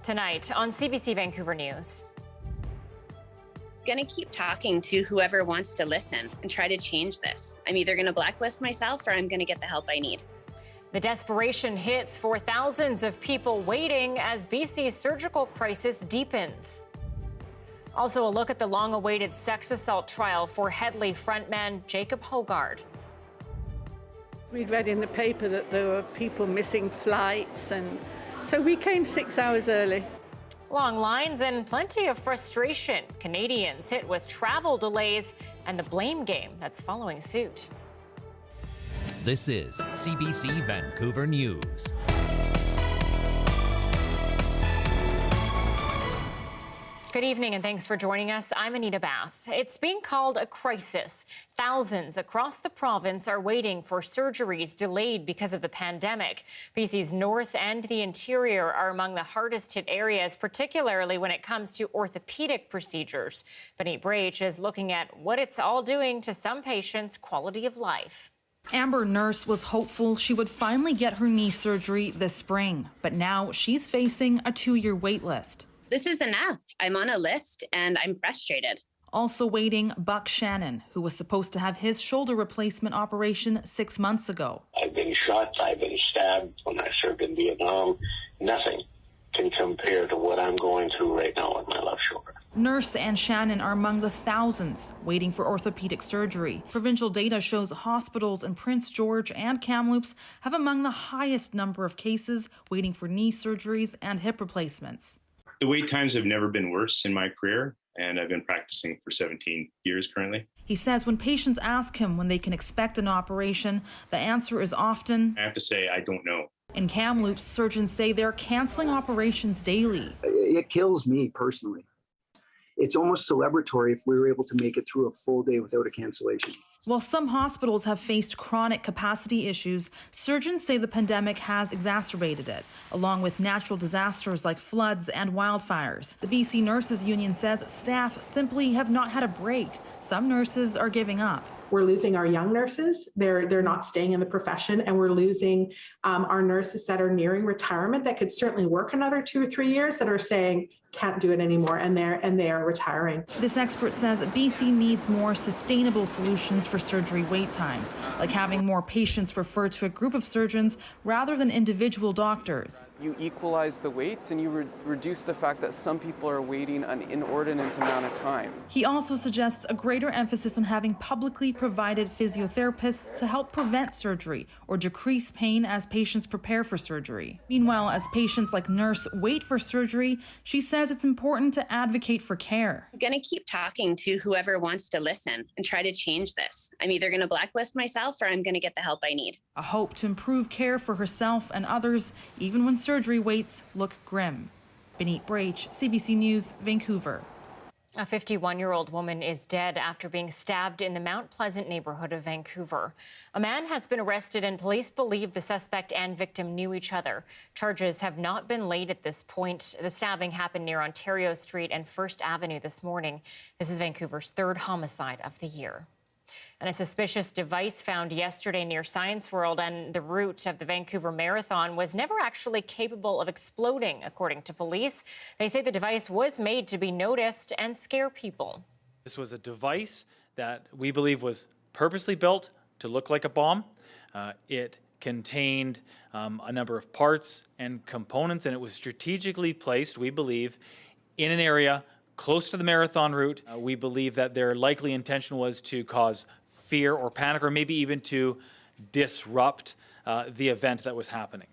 Tonight on CBC Vancouver News. Going to keep talking to whoever wants to listen and try to change this. I'm either going to blacklist myself or I'm going to get the help I need. The desperation hits for thousands of people waiting as BC's surgical crisis deepens. Also, a look at the long-awaited sex assault trial for Headley frontman Jacob Hoggard. We'd read in the paper that there were people missing flights, and so we came 6 hours early. Long lines and plenty of frustration. Canadians hit with travel delays and the blame game that's following suit. This is CBC Vancouver News. Good evening and thanks for joining us. I'm Anita Bathe. It's being called a crisis. Thousands across the province are waiting for surgeries delayed because of the pandemic. BC's north and the interior are among the hardest hit areas, particularly when it comes to orthopedic procedures. Anita Bathe is looking at what it's all doing to some patients' quality of life. Amber Nurse was hopeful she would finally get her knee surgery this spring, but now she's facing a 2-year wait list. This is enough. I'm on a list and I'm frustrated. Also waiting, Buck Shannon, who was supposed to have his shoulder replacement operation 6 months ago. I've been shot, I've been stabbed when I served in Vietnam. Nothing can compare to what I'm going through right now with my left shoulder. Nurse and Shannon are among the thousands waiting for orthopedic surgery. Provincial data shows hospitals in Prince George and Kamloops have among the highest number of cases waiting for knee surgeries and hip replacements. The wait times have never been worse in my career, and I've been practicing for 17 years currently. He says when patients ask him when they can expect an operation, the answer is often, I have to say, I don't know. In Kamloops, surgeons say they're canceling operations daily. It kills me personally. It's almost celebratory if we were able to make it through a full day without a cancellation. While some hospitals have faced chronic capacity issues, surgeons say the pandemic has exacerbated it, along with natural disasters like floods and wildfires. The BC Nurses Union says staff simply have not had a break. Some nurses are giving up. We're losing our young nurses. They're not staying in the profession, and we're losing our nurses that are nearing retirement that could certainly work another 2 or 3 years that are saying can't do it anymore, and they are retiring. This expert says BC needs more sustainable solutions for surgery wait times, like having more patients referred to a group of surgeons rather than individual doctors. You equalize the waits and you reduce the fact that some people are waiting an inordinate amount of time. He also suggests a greater emphasis on having publicly provided physiotherapists to help prevent surgery or decrease pain as patients prepare for surgery. Meanwhile, as patients like Nurse wait for surgery, she says it's important to advocate for care. I'm going to keep talking to whoever wants to listen and try to change this. I'm either going to blacklist myself or I'm going to get the help I need. A hope to improve care for herself and others, even when surgery waits look grim. Anita Bathe, CBC News, Vancouver. A 51-year-old woman is dead after being stabbed in the Mount Pleasant neighborhood of Vancouver. A man has been arrested and police believe the suspect and victim knew each other. Charges have not been laid at this point. The stabbing happened near Ontario Street and First Avenue this morning. This is Vancouver's third homicide of the year. And a suspicious device found yesterday near Science World and the route of the Vancouver Marathon was never actually capable of exploding, according to police. They say the device was made to be noticed and scare people. This was a device that we believe was purposely built to look like a bomb. It contained a number of parts and components, and it was strategically placed, we believe, in an area close to the marathon route. We believe that their likely intention was to cause fear or panic, or maybe even to disrupt the event that was happening.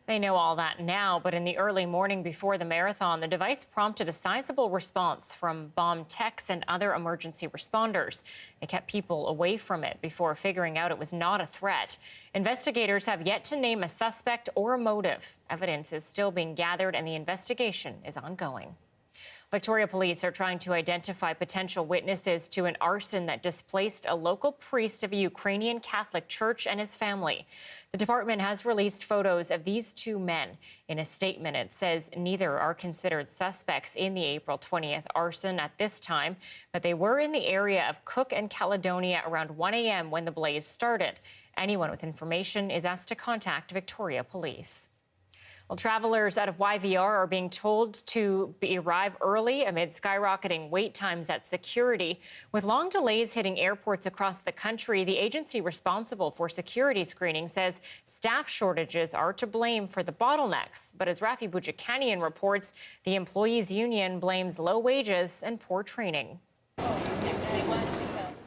They know all that now, but in the early morning before the marathon, the device prompted a sizable response from bomb techs and other emergency responders. They kept people away from it before figuring out it was not a threat. Investigators have yet to name a suspect or a motive. Evidence is still being gathered and the investigation is ongoing. Victoria police are trying to identify potential witnesses to an arson that displaced a local priest of a Ukrainian Catholic church and his family. The department has released photos of these two men. In a statement, it says neither are considered suspects in the April 20th arson at this time, but they were in the area of Cook and Caledonia around 1 a.m. when the blaze started. Anyone with information is asked to contact Victoria police. Well, travelers out of YVR are being told to arrive early amid skyrocketing wait times at security. With long delays hitting airports across the country, the agency responsible for security screening says staff shortages are to blame for the bottlenecks. But as Rafi Bujikanian reports, the employees' union blames low wages and poor training.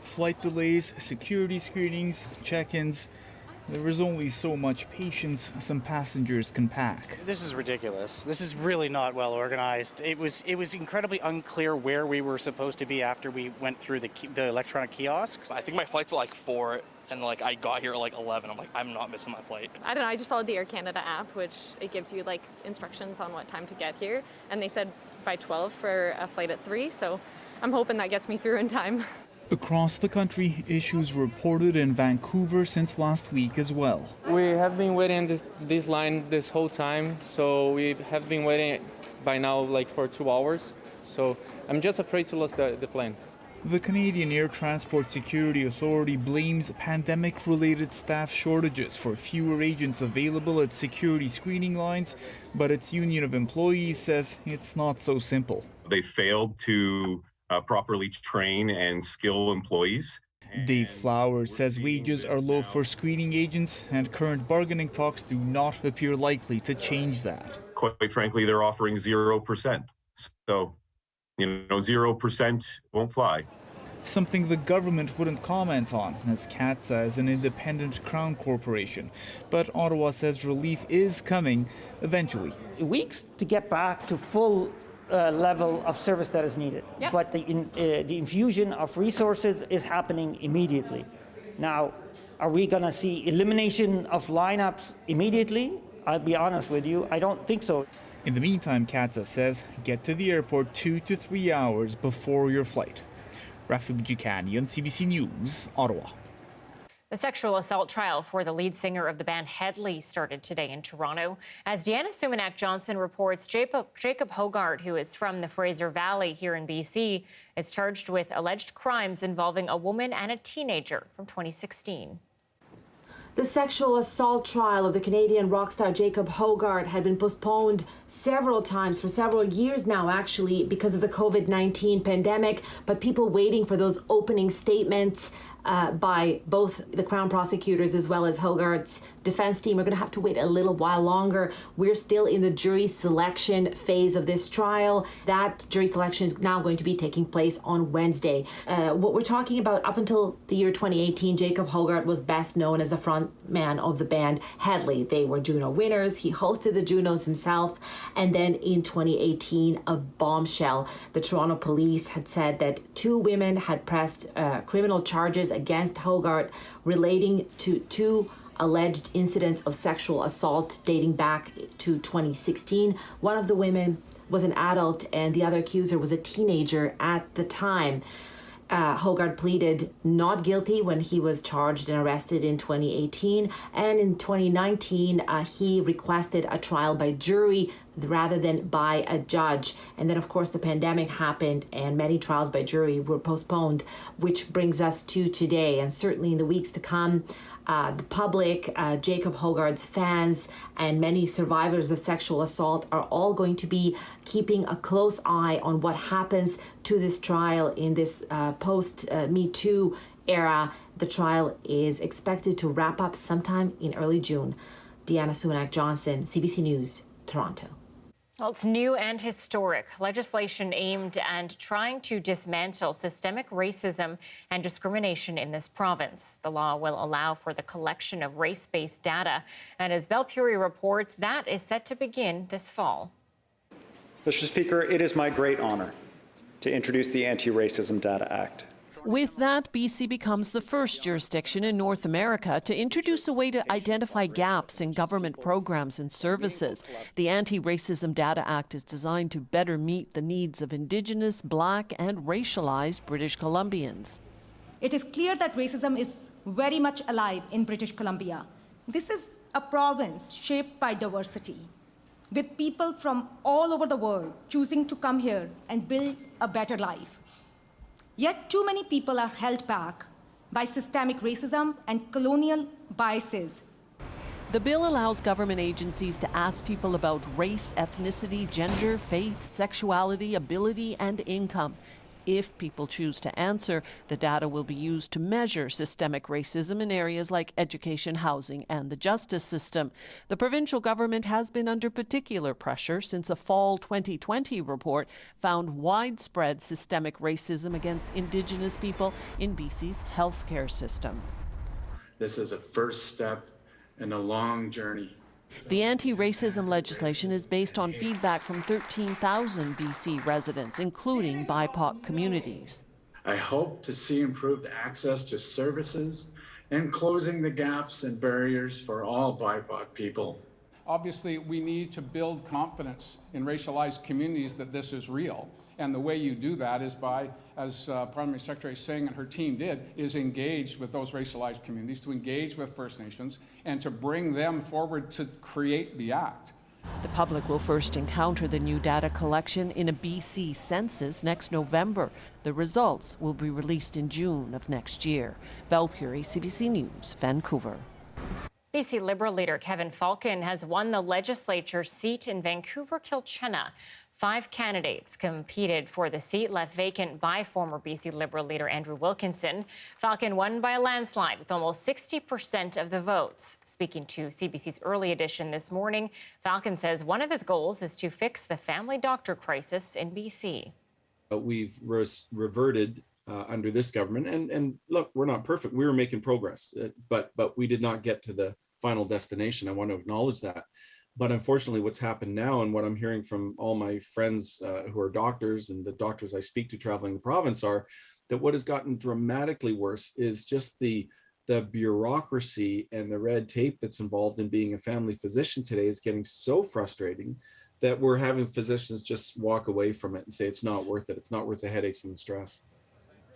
Flight delays, security screenings, check-ins. There is only so much patience some passengers can pack. This is ridiculous. This is really not well organized. It was incredibly unclear where we were supposed to be after we went through the electronic kiosks. I think my flight's at like 4, and like I got here at like 11. I'm like, I'm not missing my flight. I don't know, I just followed the Air Canada app, which it gives you like instructions on what time to get here. And they said by 12 for a flight at 3, so I'm hoping that gets me through in time. Across the country, issues reported in Vancouver since last week as well. We have been waiting this line this whole time, so we have been waiting by now like for 2 hours. So I'm just afraid to lose the plane. The Canadian Air Transport Security Authority blames pandemic-related staff shortages for fewer agents available at security screening lines, but its union of employees says it's not so simple. They failed to properly train and skill employees. Dave Flowers says wages are low for screening agents, and current bargaining talks do not appear likely to change that. Quite frankly, they're offering 0%. So, 0% won't fly. Something the government wouldn't comment on, as CATSA is an independent crown corporation. But Ottawa says relief is coming eventually. Weeks to get back to full level of service that is needed. Yep. But the infusion of resources is happening immediately. Now, are we going to see elimination of lineups immediately? I'll be honest with you, I don't think so. In the meantime, CATSA says get to the airport 2 to 3 hours before your flight. Rafi Bujikanian, CBC News, Ottawa. The sexual assault trial for the lead singer of the band Headley started today in Toronto. As Deanna Sumanak-Johnson reports, Jacob Hoggard, who is from the Fraser Valley here in BC, is charged with alleged crimes involving a woman and a teenager from 2016. The sexual assault trial of the Canadian rock star Jacob Hoggard had been postponed several times for several years now, actually, because of the COVID-19 pandemic, but people waiting for those opening statements by both the Crown prosecutors as well as Hoggard's defense team are going to have to wait a little while longer. We're still in the jury selection phase of this trial. That jury selection is now going to be taking place on Wednesday. What we're talking about, up until the year 2018, Jacob Hoggard was best known as the front man of the band Headley. They were Juno winners. He hosted the Junos himself. And then in 2018, a bombshell. The Toronto police had said that 2 women had pressed criminal charges against Hoggard relating to 2 alleged incidents of sexual assault dating back to 2016. One of the women was an adult and the other accuser was a teenager at the time. Hoggard pleaded not guilty when he was charged and arrested in 2018. And in 2019, he requested a trial by jury rather than by a judge. And then, of course, the pandemic happened and many trials by jury were postponed, which brings us to today. And certainly in the weeks to come, the public, Jacob Hoggard's fans, and many survivors of sexual assault are all going to be keeping a close eye on what happens to this trial in this post-Me Too era. The trial is expected to wrap up sometime in early June. Deanna Sumanak-Johnson, CBC News, Toronto. Well, it's new and historic legislation aimed at trying to dismantle systemic racism and discrimination in this province. The law will allow for the collection of race-based data. And as Belpuri reports, that is set to begin this fall. Mr. Speaker, it is my great honor to introduce the Anti-Racism Data Act. With that, BC becomes the first jurisdiction in North America to introduce a way to identify gaps in government programs and services. The Anti-Racism Data Act is designed to better meet the needs of Indigenous, Black and racialized British Columbians. It is clear that racism is very much alive in British Columbia. This is a province shaped by diversity, with people from all over the world choosing to come here and build a better life. Yet too many people are held back by systemic racism and colonial biases. The bill allows government agencies to ask people about race, ethnicity, gender, faith, sexuality, ability, and income. If people choose to answer, the data will be used to measure systemic racism in areas like education, housing, and the justice system. The provincial government has been under particular pressure since a fall 2020 report found widespread systemic racism against Indigenous people in BC's healthcare system. This is a first step in a long journey. The anti-racism legislation is based on feedback from 13,000 BC residents, including BIPOC communities. I hope to see improved access to services and closing the gaps and barriers for all BIPOC people. Obviously, we need to build confidence in racialized communities that this is real. And the way you do that is by, as Parliamentary Secretary Singh and her team did, is engage with those racialized communities, to engage with First Nations, and to bring them forward to create the act. The public will first encounter the new data collection in a BC census next November. The results will be released in June of next year. Val Puri, CBC News, Vancouver. BC Liberal leader Kevin Falcon has won the legislature's seat in Vancouver-Kilchenna. 5 candidates competed for the seat left vacant by former BC Liberal leader Andrew Wilkinson. Falcon won by a landslide with almost 60% of the votes. Speaking to CBC's Early Edition this morning, Falcon says one of his goals is to fix the family doctor crisis in BC. We've reverted under this government, and look, we're not perfect. We were making progress, but we did not get to the final destination. I want to acknowledge that. But unfortunately, what's happened now, and what I'm hearing from all my friends who are doctors and the doctors I speak to traveling the province, are that what has gotten dramatically worse is just the bureaucracy and the red tape that's involved in being a family physician today is getting so frustrating that we're having physicians just walk away from it and say it's not worth it. It's not worth the headaches and the stress.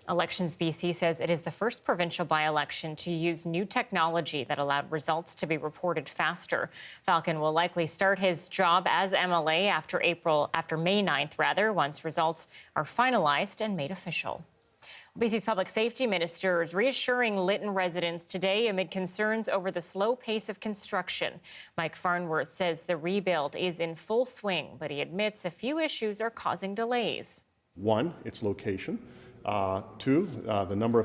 Elections BC says it is the first provincial by-election to use new technology that allowed results to be reported faster. Falcon will likely start his job as MLA after May 9th, once results are finalized and made official. BC's public safety minister is reassuring Lytton residents today amid concerns over the slow pace of construction. Mike Farnworth says the rebuild is in full swing, but he admits a few issues are causing delays. 1, its location. 2, the amount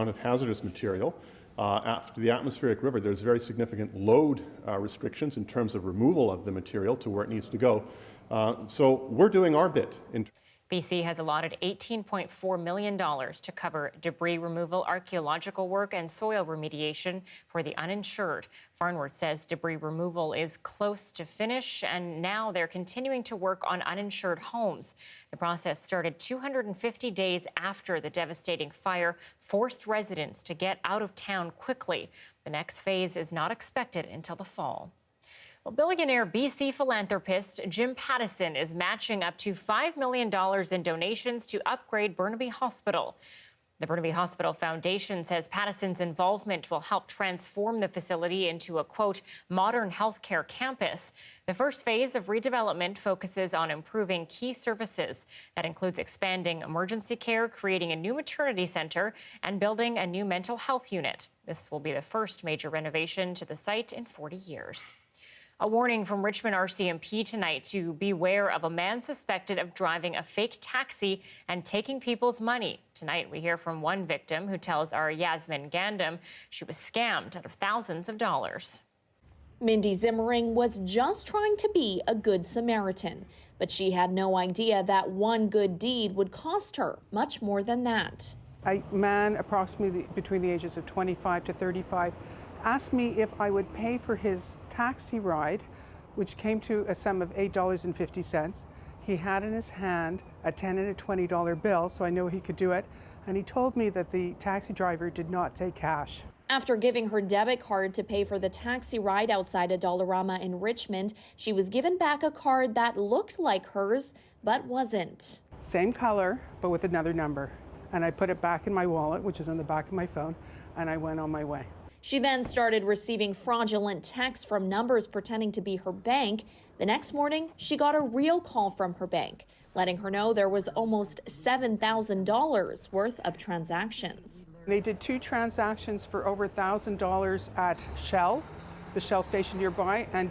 of hazardous material. After the atmospheric river, there's very significant load restrictions in terms of removal of the material to where it needs to go. So we're doing our bit. BC has allotted $18.4 million to cover debris removal, archaeological work, and soil remediation for the uninsured. Farnworth says debris removal is close to finish, and now they're continuing to work on uninsured homes. The process started 250 days after the devastating fire forced residents to get out of town quickly. The next phase is not expected until the fall. Well, billionaire BC philanthropist Jim Pattison is matching up to $5 million in donations to upgrade Burnaby Hospital. The Burnaby Hospital Foundation says Pattison's involvement will help transform the facility into a, quote, modern healthcare campus. The first phase of redevelopment focuses on improving key services. That includes expanding emergency care, creating a new maternity center, and building a new mental health unit. This will be the first major renovation to the site in 40 years. A warning from Richmond RCMP tonight to beware of a man suspected of driving a fake taxi and taking people's money. Tonight, we hear from one victim who tells our Yasmin Gandam she was scammed out of thousands of dollars. Mindy Zimmering was just trying to be a good Samaritan, but she had no idea that one good deed would cost her much more than that. A man approximately between the ages of 25 to 35 asked me if I would pay for his taxi ride, which came to a sum of $8.50. He had in his hand a $10 and a $20 bill, so I know he could do it. And he told me that the taxi driver did not take cash. After giving her debit card to pay for the taxi ride outside a Dollarama in Richmond, she was given back a card that looked like hers, but wasn't. Same color, but with another number. And I put it back in my wallet, which is on the back of my phone, and I went on my way. She then started receiving fraudulent texts from numbers pretending to be her bank. The next morning, she got a real call from her bank, letting her know there was almost $7,000 worth of transactions. They did 2 transactions for over $1,000 at Shell, the Shell station nearby, and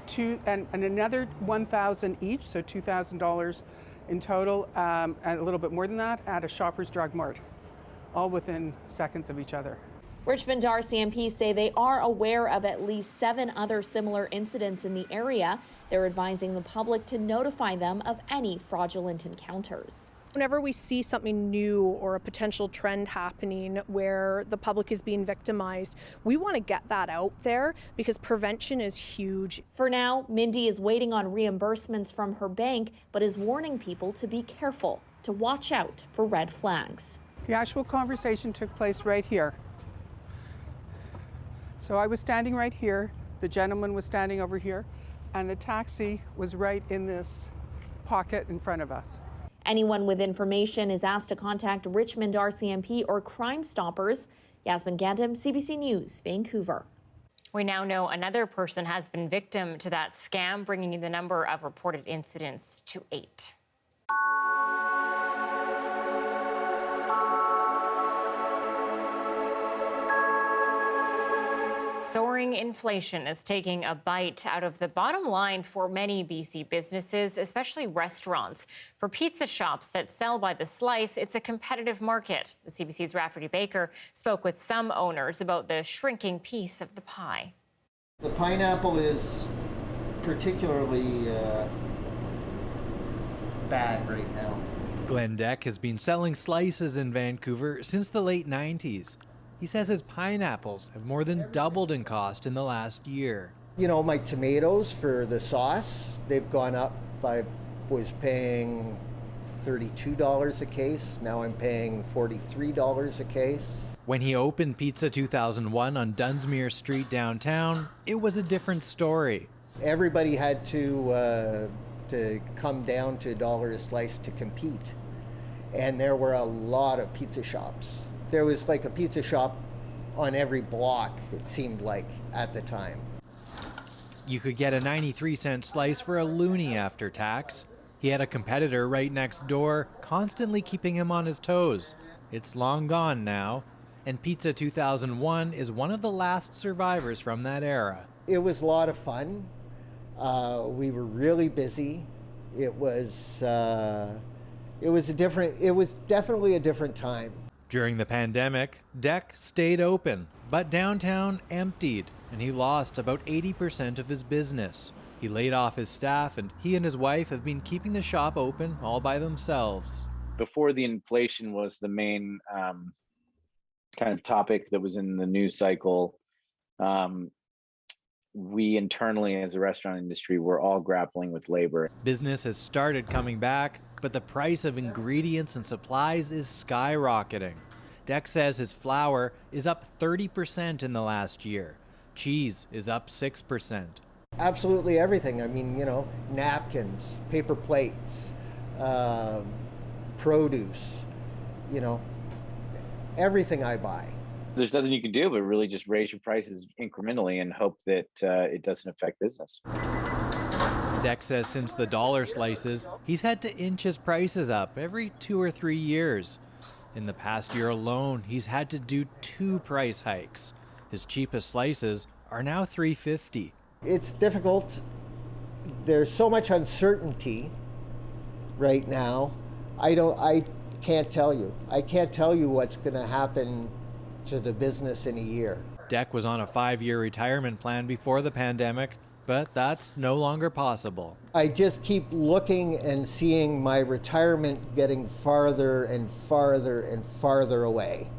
another $1,000 each, so $2,000 in total, and a little bit more than that at a Shoppers Drug Mart, all within seconds of each other. Richmond RCMP say they are aware of at least 7 other similar incidents in the area. They're advising the public to notify them of any fraudulent encounters. Whenever we see something new or a potential trend happening where the public is being victimized, we want to get that out there because prevention is huge. For now, Mindy is waiting on reimbursements from her bank, but is warning people to be careful, to watch out for red flags. The actual conversation took place right here. So I was standing right here, the gentleman was standing over here, and the taxi was right in this pocket in front of us. Anyone with information is asked to contact Richmond RCMP or Crime Stoppers. Yasmin Gandham, CBC News, Vancouver. We now know another person has been victim to that scam, bringing the number of reported incidents to 8. Soaring inflation is taking a bite out of the bottom line for many BC businesses, especially restaurants. For pizza shops that sell by the slice, it's a competitive market. The CBC's Rafferty Baker spoke with some owners about the shrinking piece of the pie. The pineapple is particularly bad right now. Glenn Deck has been selling slices in Vancouver since the late 90s. He says his pineapples have more than doubled in cost in the last year. You know, my tomatoes for the sauce, they've gone up. I was paying $32 a case. Now I'm paying $43 a case. When he opened Pizza 2001 on Dunsmuir Street downtown, it was a different story. Everybody had to come down to $1 a slice to compete. And there were a lot of pizza shops. There was like a pizza shop on every block, it seemed like, at the time. You could get a 93-cent slice for a loonie after tax. He had a competitor right next door, constantly keeping him on his toes. It's long gone now, and Pizza 2001 is one of the last survivors from that era. It was a lot of fun. We were really busy. It was definitely a different time. During the pandemic, Deck stayed open, but downtown emptied, and he lost about 80% of his business. He laid off his staff, and he and his wife have been keeping the shop open all by themselves. Before the inflation was the main kind of topic that was in the news cycle, we internally as a restaurant industry were all grappling with labor. Business has started coming back, but the price of ingredients and supplies is skyrocketing. Deck says his flour is up 30% in the last year. Cheese is up 6%. Absolutely everything. I mean, you know, napkins, paper plates, produce, you know, everything I buy. There's nothing you can do but really just raise your prices incrementally and hope that it doesn't affect business. Deck says since the dollar slices, he's had to inch his prices up every 2 or 3 years. In the past year alone, he's had to do 2 price hikes. His cheapest slices are now $3.50. It's difficult. There's so much uncertainty right now. I can't tell you. I can't tell you what's going to happen to the business in a year. Deck was on a 5-year retirement plan before the pandemic, but that's no longer possible. I just keep looking and seeing my retirement getting farther and farther and farther away.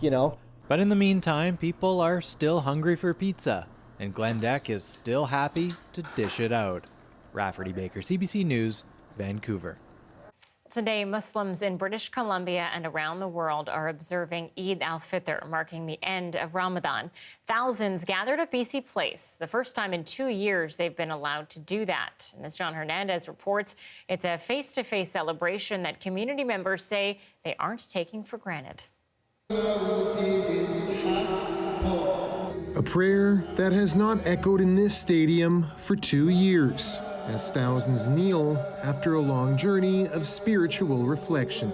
You know? But in the meantime, people are still hungry for pizza, and Glenn Deck is still happy to dish it out. Rafferty Baker, CBC News, Vancouver. Today, Muslims in British Columbia and around the world are observing Eid al-Fitr, marking the end of Ramadan. Thousands gathered at BC Place, the first time in 2 years they've been allowed to do that. And as John Hernandez reports, it's a face-to-face celebration that community members say they aren't taking for granted. A prayer that has not echoed in this stadium for 2 years, as thousands kneel after a long journey of spiritual reflection.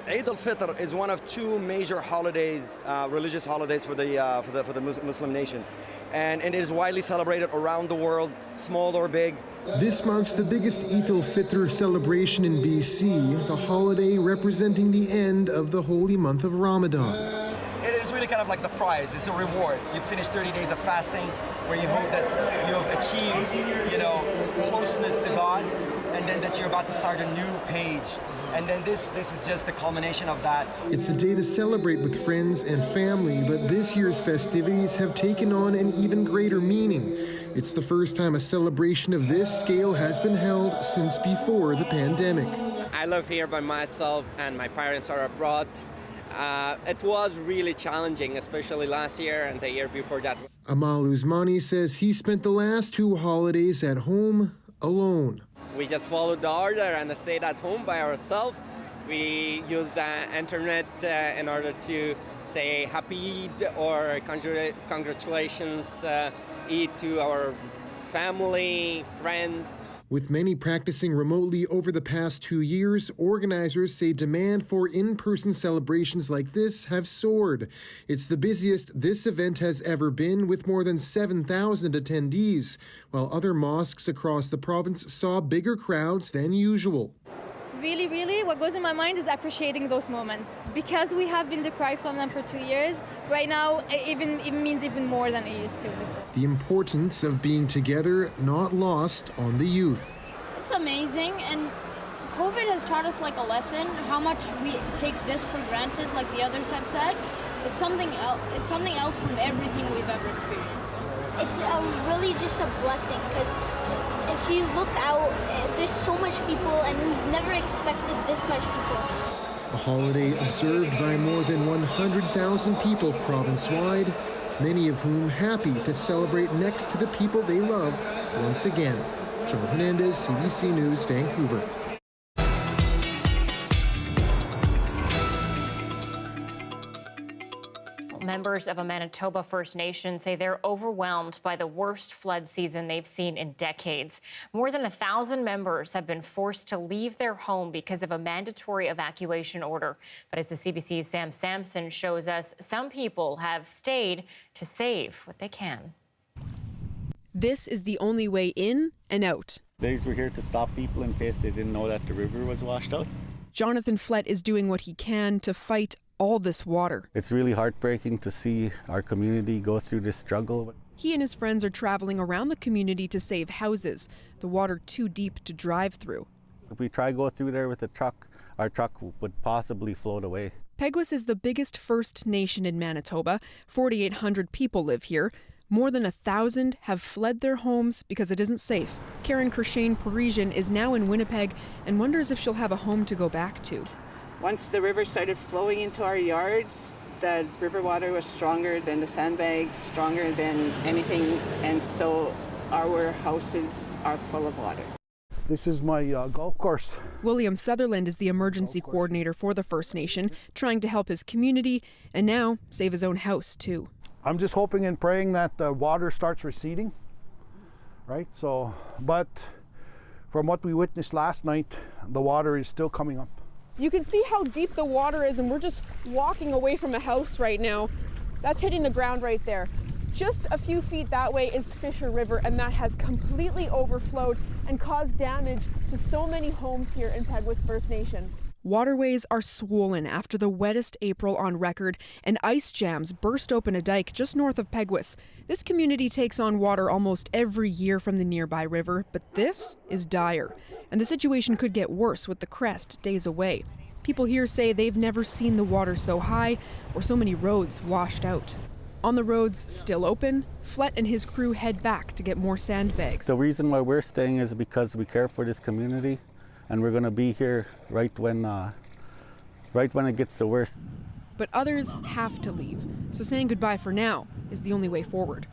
Eid al-Fitr is one of 2 major holidays, religious holidays for the Muslim nation. and it is widely celebrated around the world, small or big. This marks the biggest al-Fitr celebration in BC, the holiday representing the end of the holy month of Ramadan. It is really kind of like the prize, it's the reward. You finish 30 days of fasting where you hope that you have achieved, closeness to God, and then that you're about to start a new page. And then this is just the culmination of that. It's a day to celebrate with friends and family, but this year's festivities have taken on an even greater meaning. It's the first time a celebration of this scale has been held since before the pandemic. I live here by myself and my parents are abroad. It was really challenging, especially last year and the year before that. Amal Usmani says he spent the last 2 holidays at home alone. We just followed the order and stayed at home by ourselves. We used the internet in order to say happy Eid or congratulations Eid to our family, friends. With many practicing remotely over the past 2 years, organizers say demand for in-person celebrations like this have soared. It's the busiest this event has ever been, with more than 7,000 attendees, while other mosques across the province saw bigger crowds than usual. Really, what goes in my mind is appreciating those moments. Because we have been deprived from them for 2 years, right now it means even more than it used to before. The importance of being together not lost on the youth. It's amazing, and COVID has taught us like a lesson, how much we take this for granted, like the others have said. It's something else from everything we've ever experienced. It's really just a blessing, because if you look out, there's so much people, and we've never expected this much people. A holiday observed by more than 100,000 people province-wide, many of whom happy to celebrate next to the people they love once again. John Hernandez, CBC News, Vancouver. Members of a Manitoba First Nation say they're overwhelmed by the worst flood season they've seen in decades. More than 1,000 members have been forced to leave their home because of a mandatory evacuation order. But as the CBC's Sam Sampson shows us, some people have stayed to save what they can. This is the only way in and out. These were here to stop people in case they didn't know that the river was washed out. Jonathan Flett is doing what he can to fight all this water. It's really heartbreaking to see our community go through this struggle. He and his friends are traveling around the community to save houses, the water too deep to drive through. If we try to go through there with a truck, our truck would possibly float away. Peguis is the biggest First Nation in Manitoba. 4,800 people live here. More than 1,000 have fled their homes because it isn't safe. Karen Kershane Parisian is now in Winnipeg and wonders if she'll have a home to go back to. Once the river started flowing into our yards, the river water was stronger than the sandbags, stronger than anything, and so our houses are full of water. This is my golf course. William Sutherland is the emergency coordinator for the First Nation, trying to help his community and now save his own house too. I'm just hoping and praying that the water starts receding, right? But from what we witnessed last night, the water is still coming up. You can see how deep the water is, and we're just walking away from a house right now. That's hitting the ground right there. Just a few feet that way is Fisher River, and that has completely overflowed and caused damage to so many homes here in Peguis First Nation. Waterways are swollen after the wettest April on record, and ice jams burst open a dike just north of Peguis. This community takes on water almost every year from the nearby river, but this is dire, and the situation could get worse with the crest days away. People here say they've never seen the water so high or so many roads washed out. On the roads still open, Flett and his crew head back to get more sandbags. The reason why we're staying is because we care for this community, and we're going to be here right when it gets the worst. But others have to leave, so saying goodbye for now is the only way forward.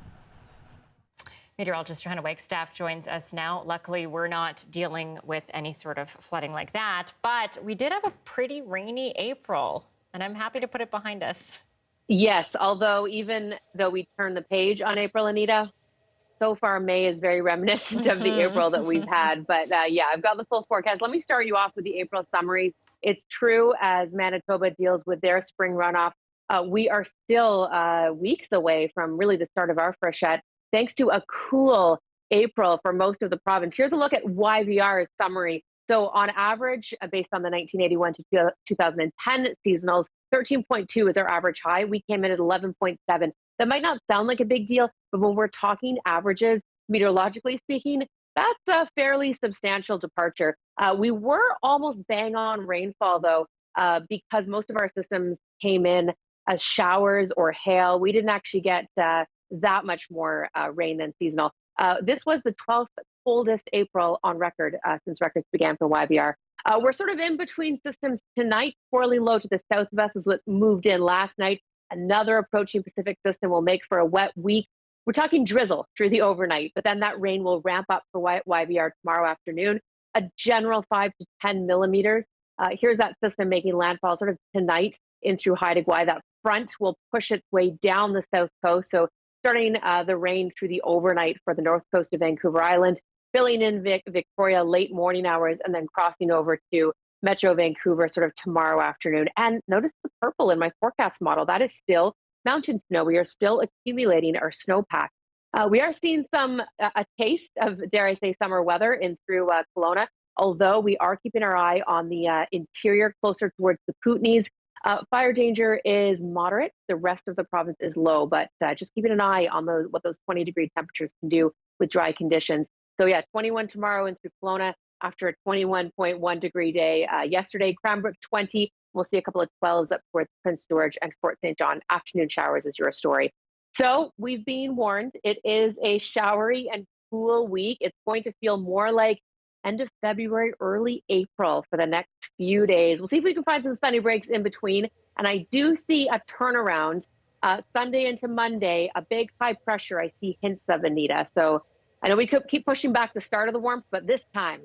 Meteorologist Johanna Wagstaffe joins us now. Luckily, we're not dealing with any sort of flooding like that, but we did have a pretty rainy April, and I'm happy to put it behind us. Yes, although even though we turned the page on April, Anita, so far May is very reminiscent of the April that we've had. But yeah, I've got the full forecast. Let me start you off with the April summary. It's true, as Manitoba deals with their spring runoff, we are still weeks away from really the start of our freshet. thanks to a cool April for most of the province. Here's a look at YVR's summary. So on average, based on the 1981 to 2010 seasonals, 13.2 is our average high. We came in at 11.7. That might not sound like a big deal, but when we're talking averages, meteorologically speaking, that's a fairly substantial departure. We were almost bang on rainfall, though, because most of our systems came in as showers or hail. We didn't actually get that much more rain than seasonal. This was the 12th coldest April on record since records began for YVR. We're sort of in between systems tonight. Poorly low to the south of us is what moved in last night. Another approaching Pacific system will make for a wet week. We're talking drizzle through the overnight, but then that rain will ramp up for YVR tomorrow afternoon. A general 5 to 10 millimeters. Here's that system making landfall sort of tonight in through Haida Gwaii. That front will push its way down the south coast. So starting the rain through the overnight for the north coast of Vancouver Island, filling in Victoria late morning hours, and then crossing over to Metro Vancouver sort of tomorrow afternoon. And notice the purple in my forecast model. That is still mountain snow. We are still accumulating our snowpack. We are seeing a taste of, dare I say, summer weather in through Kelowna, although we are keeping our eye on the interior closer towards the Kootenays. Fire danger is moderate. The rest of the province is low, but just keeping an eye on what those 20-degree temperatures can do with dry conditions. So yeah, 21 tomorrow in through Kelowna after a 21.1 degree day yesterday. Cranbrook 20. We'll see a couple of 12s up towards Prince George and Fort St. John. Afternoon showers is your story. So we've been warned. It is a showery and cool week. It's going to feel more like end of February, early April for the next few days. We'll see if we can find some sunny breaks in between. And I do see a turnaround Sunday into Monday, a big high pressure I see hints of, Anita. So I know we could keep pushing back the start of the warmth, but this time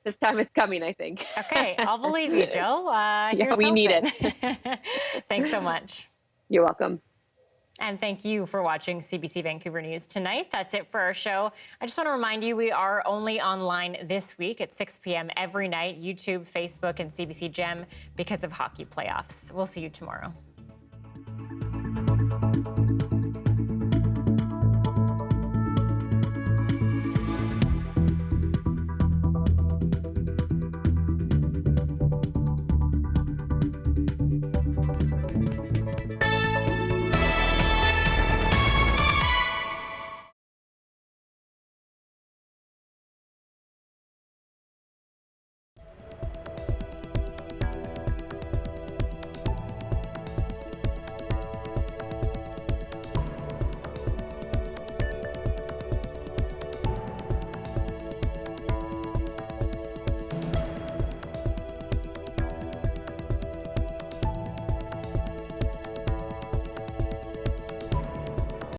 it's coming, I think. Okay, I'll believe you, Joe. Yeah, we need it. Thanks so much. You're welcome. And thank you for watching CBC Vancouver News tonight. That's it for our show. I just want to remind you we are only online this week at 6 p.m. every night, YouTube, Facebook, and CBC Gem because of hockey playoffs. We'll see you tomorrow.